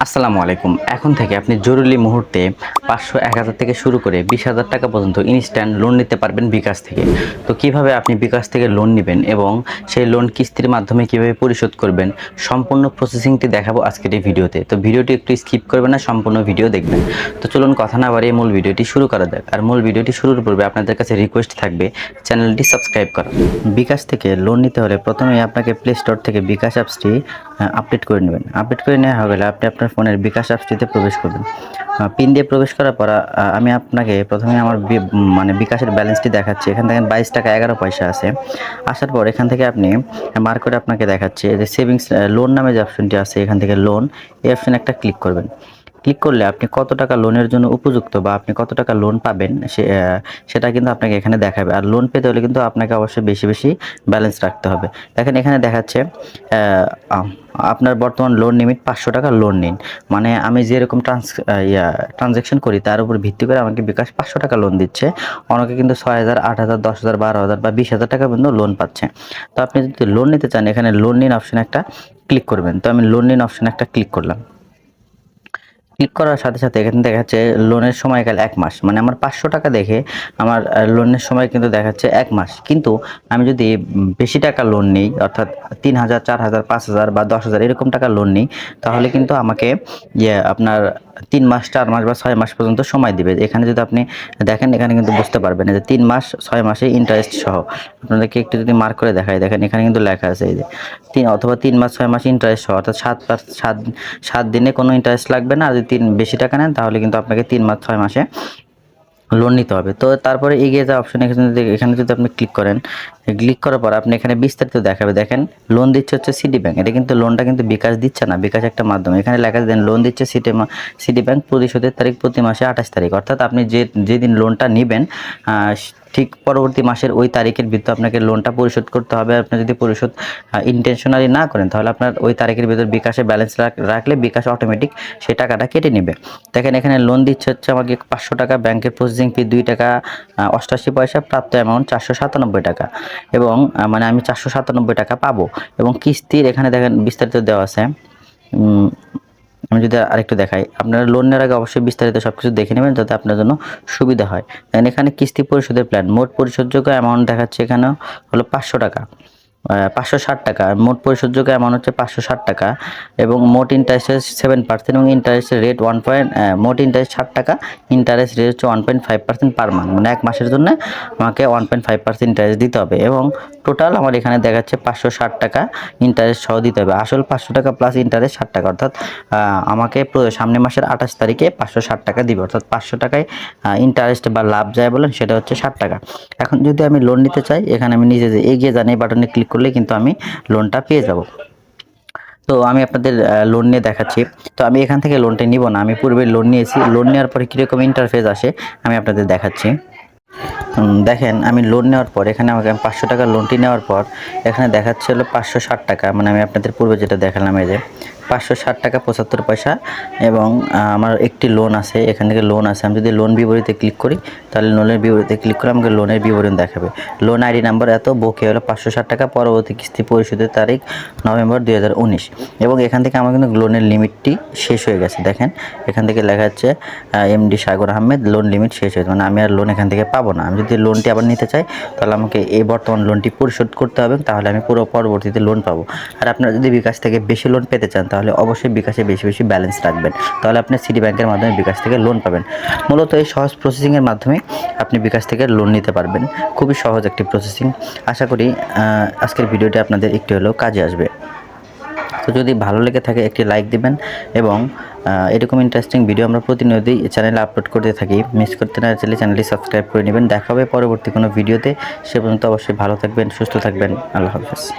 আসসালামু আলাইকুম। এখন থেকে আপনি জরুরি মুহূর্তে ৫০০, ১,০০০ থেকে শুরু করে ২০,০০০ টাকা পর্যন্ত ইনস্ট্যান্ট লোন নিতে পারবেন বিকাশ থেকে। তো কিভাবে আপনি বিকাশ থেকে লোন নিবেন এবং সেই লোন কিস্তির মাধ্যমে কিভাবে পরিশোধ করবেন, সম্পূর্ণ প্রসেসিংটি দেখাবো আজকের এই ভিডিওতে। তো ভিডিওটি একটু স্কিপ করবেন না, সম্পূর্ণ ভিডিও দেখবেন। তো চলুন কথা না বাড়িয়ে মূল ভিডিওটি শুরু করা যাক। আর মূল ভিডিওটি শুরুর পূর্বে আপনাদের কাছে রিকোয়েস্ট থাকবে চ্যানেলটি সাবস্ক্রাইব করা। বিকাশ থেকে লোন নিতে হলে প্রথমেই আপনাকে প্লে স্টোর থেকে বিকাশ অ্যাপসটি আপডেট করে নেবেন। আপডেট করে নেওয়া হয়ে গেলে আপনি আপনার ফোনের বিকাশ অ্যাপসটিতে প্রবেশ করবেন। পিন দিয়ে প্রবেশ করার পর আমি আপনাকে প্রথমে আমার বিকাশের ব্যালেন্সটি দেখাচ্ছি। এখান থেকে 22 টাকা 11 পয়সা আছে। আসার পর এখান থেকে আপনি মার্ক করে আপনাকে দেখাচ্ছে যে সেভিংস লোন নামে যে অপশনটি আছে, এখান থেকে লোন, এই অপশনে একটা ক্লিক করবেন। ক্লিক করলে আপনি কত টাকা লোনের জন্য উপযুক্ত বা আপনি কত টাকা লোন পাবেন সেটা কিন্তু আপনাকে এখানে দেখাবে। আর লোন পেতে হলে কিন্তু আপনাকে অবশ্যই বেশি বেশি ব্যালেন্স রাখতে হবে। দেখেন এখানে দেখাচ্ছে আপনার বর্তমান লোন লিমিট ৫০০ টাকা লোন নিন। মানে আমি যেরকম ট্রানজ্যাকশন করি তার উপর ভিত্তি করে আমাকে বিকাশ ৫০০ টাকা লোন দিচ্ছে। অনেকে কিন্তু ৬,০০০, ৮,০০০, ১০,০০০, ১২,০০০ বা ২০,০০০ টাকা পর্যন্ত লোন পাচ্ছে। তো আপনি যদি লোন নিতে চান এখানে লোন নিন অপশনে একটা ক্লিক করবেন। তো আমি লোন নিন অপশনে একটা ক্লিক করলাম। ক্লিক করার সাথে সাথে এখানে দেখাচ্ছে লোনের সময়কাল ১ মাস। মানে আমার ৫০০ টাকা দেখে আমার লোনের সময় কিন্তু দেখাচ্ছে ১ মাস। কিন্তু আমি যদি বেশি টাকা লোন নিই, অর্থাৎ ৩,০০০, ৪,০০০, ৫,০০০ বা ১০,০০০ এরকম টাকা লোন নিই, তাহলে কিন্তু আমাকে আপনার ৩ মাস, ৪ মাস বা ৬ মাস পর্যন্ত সময় দিবে। এখানে যদি আপনি দেখেন এখানে কিন্তু বুঝতে পারবেন যে ৩ মাস ৬ মাসে ইন্টারেস্ট সহ। আপনাদেরকে একটু যদি মার্ক করে দেখাই, দেখেন এখানে কিন্তু লেখা আছে এই যে ৩ মাস ৬ মাস ইন্টারেস্ট সহ, অর্থাৎ ৭ দিনে কোনো ইন্টারেস্ট লাগবে না। আর যদি বেশি টাকা নেন তাহলে কিন্তু আপনাকে ৩ মাস ৬ মাসে লোন নিতে হবে। তো তারপরে এগিয়ে যাওয়া অপশন এখানে যদি আপনি ক্লিক করেন, ক্লিক করার পর আপনি এখানে বিস্তারিত দেখাবে। দেখেন লোন দিচ্ছে হচ্ছে সিটি ব্যাংক। এটা কিন্তু লোনটা কিন্তু বিকাশ দিচ্ছে না, বিকাশ একটা মাধ্যম। এখানে লেখা দেন লোন দিচ্ছে সিটি ব্যাংক, পরিশোধের তারিখ প্রতি মাসে ২৮ তারিখ। অর্থাৎ আপনি যেদিন লোনটা নেবেন ঠিক পরবর্তী মাসের ওই তারিখের ভিতরে আপনাকে লোনটা পরিশোধ করতে হবে। আপনি যদি পরিশোধ ইন্টেনশনালি না করেন তাহলে আপনার ওই তারিখের ভিতর বিকাশে ব্যালেন্স রাখলে বিকাশ অটোমেটিক সেই টাকাটা কেটে নেবে। দেখেন এখানে লোন দিচ্ছে হচ্ছে আমাকে ৫০০ টাকা, ব্যাংকের প্রসেসিং ফি ২ টাকা ৮৮ পয়সা, প্রাপ্ত অ্যামাউন্ট ৪৯৭ টাকা এবং মানে আমি ৪৯৭ টাকা পাবো। এবং কিস্তির এখানে দেখেন বিস্তারিত দেওয়া আছে। আমি যদি আরেকটু দেখাই, আপনারা লোন নেওয়ার আগে অবশ্যই বিস্তারিত সব কিছু দেখে নেবেন যাতে আপনার জন্য সুবিধা হয়। দেখেন এখানে কিস্তি পরিশোধের প্ল্যান, মোট পরিশোধযোগ্য অ্যামাউন্ট দেখাচ্ছে এখানে হলো ৫০০ টাকা, ৫৬০ টাকা। মোট পরিশোধযোগ্য অ্যামাউন্ট হচ্ছে ৫৬০ টাকা এবং মোট ইন্টারেস্ট 7% এবং ইন্টারেস্টের রেট মোট ইন্টারেস্ট ৬০ টাকা, ইন্টারেস্ট রেট হচ্ছে 1.5% পার মান্থ। মানে ১ মাসের জন্য আমাকে 1.5% ইন্টারেস্ট দিতে হবে এবং টোটাল আমার এখানে দেখাচ্ছে ৫৬০ টাকা ইন্টারেস্ট সহ দিতে হবে। আসল ৫০০ টাকা প্লাস ইন্টারেস্ট ৬০ টাকা, অর্থাৎ আমাকে সামনের মাসের ২৮ তারিখে ৫৬০ টাকা দিবে। অর্থাৎ ৫০০ টাকায় ইন্টারেস্ট বা লাভ যায় বলেন সেটা হচ্ছে ৬০ টাকা। এখন যদি আমি লোন নিতে চাই, এখানে আমি নিজে যে এগিয়ে যান এই বাটনে ক্লিক করলে কিন্তু আমি লোনটা পেয়ে যাব। তো আমি আপনাদের লোন নিয়ে দেখাচ্ছি। তো আমি এখান থেকে লোনটা নিব না, আমি পূর্বে লোন নিয়েছি। লোন নেওয়ার পরে কীরকম ইন্টারফেস আসে আমি আপনাদের দেখাচ্ছি। দেখেন আমি লোন নেওয়ার পর এখানে আমাকে ৫০০ টাকা লোনটি নেওয়ার পর এখানে দেখাচ্ছে হলো ৫৬০ টাকা। মানে আমি আপনাদের পূর্বে যেটা দেখালাম এই যে ৫৬০ টাকা ৭৫ পয়সা এবং আমার একটি লোন আছে, এখান থেকে লোন আছে। আমি যদি লোন বিবরণীতে ক্লিক করি তাহলে লোনের বিবরণীতে ক্লিক করে আমাকে লোনের বিবরণ দেখাবে। লোন আইডি নাম্বার এত, বকেয়া হলো ৫৬০ টাকা, পরবর্তী কিস্তি পরিশোধের তারিখ নভেম্বর ২০১৯ এবং এখান থেকে আমার কিন্তু লোনের লিমিটটি শেষ হয়ে গেছে। দেখেন এখান থেকে লেখা হচ্ছে এমডি সাগর আহমেদ, লোন লিমিট শেষ হয়েছে। মানে আমি আর লোন এখান থেকে পাবো না। আমি যদি লোনটি আবার নিতে চাই তাহলে আমাকে এই বর্তমান লোনটি পরিশোধ করতে হবে, তাহলে আমি পুরো পরবর্তীতে লোন পাবো। আর আপনারা যদি বিকাশ থেকে বেশি লোন পেতে চান তাহলে অবশ্যই বিকাশে বেশি বেশি ব্যালেন্স রাখবেন, তাহলে আপনি সিটি ব্যাংকের মাধ্যমে বিকাশ থেকে লোন পাবেন। মূলত এই সহজ প্রসেসিংয়ের মাধ্যমে আপনি বিকাশ থেকে লোন নিতে পারবেন। খুবই সহজ একটি প্রসেসিং। আশা করি আজকের ভিডিওটি আপনাদের একটু হলেও কাজে আসবে। তো যদি ভালো লেগে থাকে একটি লাইক দিবেন এবং এরকম ইন্টারেস্টিং ভিডিও আমরা প্রতিনিয়তই চ্যানেলে আপলোড করতে থাকি। মিস করতে না চাইলে চ্যানেলটি সাবস্ক্রাইব করে নেবেন। দেখা হবে পরবর্তী কোনো ভিডিওতে। সে পর্যন্ত অবশ্যই ভালো থাকবেন, সুস্থ থাকবেন। আল্লাহ হাফেজ।